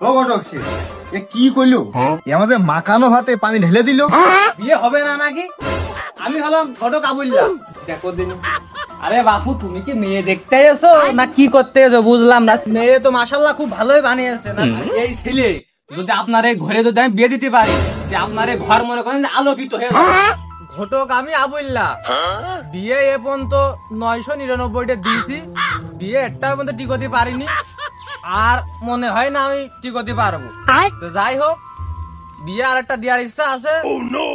ও ঘটক সে এ কি কইলো? আমাদের মাখানো ভাতে পানি ঢেলে দিল। বিয়ে হবে না নাকি? আমি হলাম ঘটক আবুল্লাহ। দেখো দিন। আরে বাপু, তুমি কি মেয়ে দেখতে এসো না কি করতে এসো বুঝলাম না। মেয়ে তো মাশাআল্লাহ খুব ভালোই বানিয়েছে না। এই ছেলে যদি আপনার এই ঘরে যদি আমি বিয়ে দিতে পারি, যে আপনার এই ঘর মনে করেন আলোকিত হয়ে যাবে। ঘটক আমি আবুল্লাহ, বিয়ে এ পর্যন্ত 999টা দিয়েছি, বিয়ে একটার মধ্যে টিকতে পারিনি, আর মনে হয় না আমি টিকতে পারবো। তো যাই হোক, বিয়ে আর একটা দেওয়ার ইচ্ছা আছে।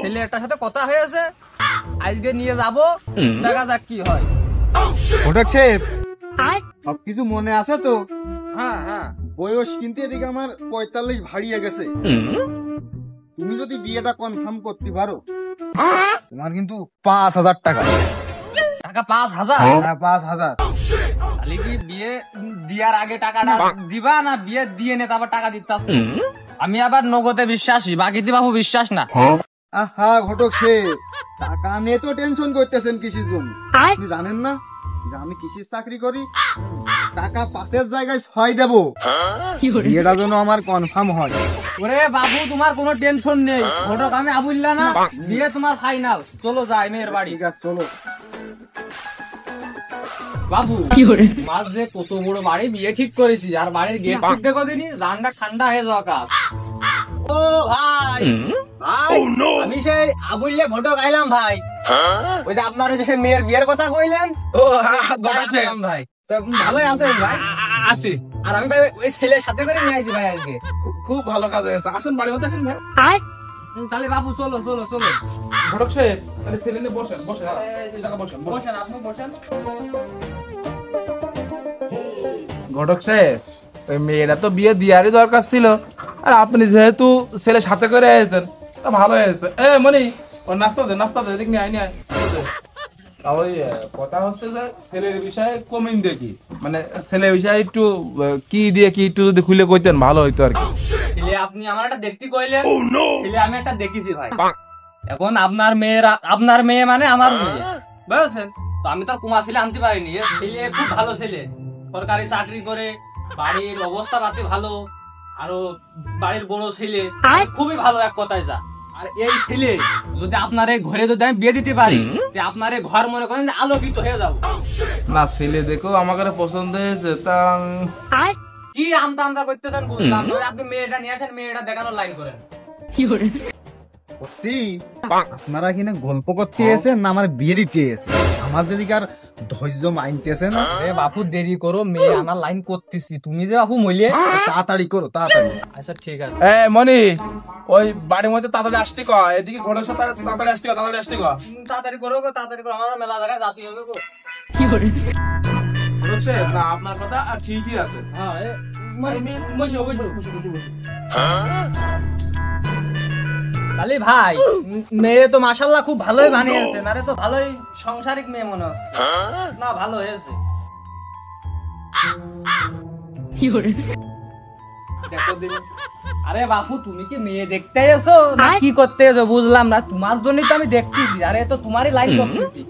ছেলে একটার সাথে কথা হয়েছে, আজকে নিয়ে যাব, দেখা যাক কি হয়। ঘটক সাহেব সবকিছু মনে আছে তো? হ্যাঁ হ্যাঁ। বয়স কিন্তু এদিকে আমার 45 ভাড়িয়ে গেছে। তুমি যদি বিয়েটা কনফার্ম করতে পারো, তোমার কিন্তু 5,000 টাকা। টাকা 5,000? হ্যাঁ 5,000। খালি কি বিয়ে দিয়ার আগে টাকাটা দিবা না বিয়ে দিয়ে নে তারপর টাকা দিতে? আমি আবার নগদে বিশ্বাসী, বাকিতে বাবু বিশ্বাস না। আহা ঘটক সাহেব, টাকা নিয়ে তো টেনশন করতেছেন কিসের জন্য? আপনি জানেন না যে আমি কিসের চাকরি করি? টাকা 5-এর জায়গায় 6 দেবো, বিয়েটা যেন আমার কনফার্ম হয়। ওরে বাবু, তোমার কোনো টেনশন নেই। ঘটক আমি আবুল্লাহ না, বিয়ে তোমার ফাইনাল। চলো যাই মেয়ের বাড়ি। ঠিক আছে চলো। বাবু, তোমার যে কত বড় বাড়ি বিয়ে ঠিক করেছি, আর বাড়ির গেট ঠিক দেখো দিনি, রান্না ঠান্ডা হয়ে যাওয়া কাজ। ও ভাই, ভাই আমি সেই আবুল্লাহ ঘটক আইলাম ভাই। ওই যে আপনার ওই যে মেয়ের বিয়ের কথা কইলেন। ও ভাই, ভালোই আছেন ভাই? আছি। আর আমি ভাই ওই ছেলের সাথে করে নিয়ে আসি ভাই আজকে। খুব ভালো কাজ হয়েছে। আসুন বাড়ির মধ্যে আসুন ভাই। তাহলে বাবু চলো চলো চলো। ঘটক সাহেব, তাহলে ছেলে নিয়ে বসেন বসেন, এই জায়গা বসেন বসেন, আপনি বসেন। ঘটক সাহেব, ওই মেয়েরা তো বিয়ে দেওয়ারই দরকার ছিল, আর আপনি যেহেতু ছেলে সাথে করে এসেছেন তা ভালো হয়েছে। মনি, ওর নাস্তা দে, নাস্তা দে, এদিক নিয়ে আয়, নিয়ে আয়। ওই কথা হচ্ছে যে ছেলের বিষয়ে কমিন দেখি, মানে ছেলের বিষয়ে একটু কি দিয়ে কি একটু যদি খুলে কইতেন ভালো হইতো আর কি। ছেলে আপনি আমার একটা দেখতে কইলেন, ছেলে আমি একটা দেখেছি ভাই। এখন আপনার মেয়ে মানে আমার মেয়ে, বুঝছেন? তো আমি তো কুমা ছেলে আনতে পারিনি। ছেলে খুব ভালো ছেলে, সরকারি চাকরি করে, বাড়ির অবস্থা পাতি ভালো, আরো বাড়ির বড় ছেলে, খুবই ভালো এক কথায় যা। আর এই ছেলে যদি আপনার এই ঘরে যদি আমি বিয়ে দিতে পারি, আপনার এই ঘর মনে করেন আলোকিত হয়ে যাবো। না ছেলে দেখো আমাকে পছন্দ হয়েছে, তা কি আমতা আমতা করতে দেন বুঝলাম না। আপনি মেয়েটা নিয়ে আসেন, মেয়েটা দেখানোর লাইন করেন। আপনারা কিনা গল্প করতে এসেছেন না আমার বিয়ে দিতে এসেছেন? আমার যেদিকে আর ধৈর্য মাইনতেছে না। বাপু দেরি করো, মেয়ে আনার লাইন করতেছি। তুমি যে বাপু মইলে তাড়াতাড়ি করো, তাড়াতাড়ি। আচ্ছা ঠিক আছে। মনি, ওই বাড়ির মধ্যে তাড়াতাড়ি আসতে কয়, এদিকে ঘরের সাথে তাড়াতাড়ি আসতে কয়, তাড়াতাড়ি আসতে কয়। তাড়াতাড়ি করো গো, তাড়াতাড়ি করো, আমার মেলা জায়গায় যাতে হবে গো। বুঝছে না? আপনার কথা আর ঠিকই আছে। হ্যাঁ বসো বসো। তাহলে ভাই, মেয়ে তো মাশাআল্লাহ খুব ভালোই বানিয়েছে, আরে তো ভালোই সংসারিক মেয়ে মনে হচ্ছে না? ভালো হয়েছে। দেখো দিন। আরে বাপু, তুমি কি মেয়ে দেখতে এসো না কি করতে এসো বুঝলাম না। তোমার জন্যই তো আমি দেখতেছি, আরে তো তোমারই লাইন করতেছি।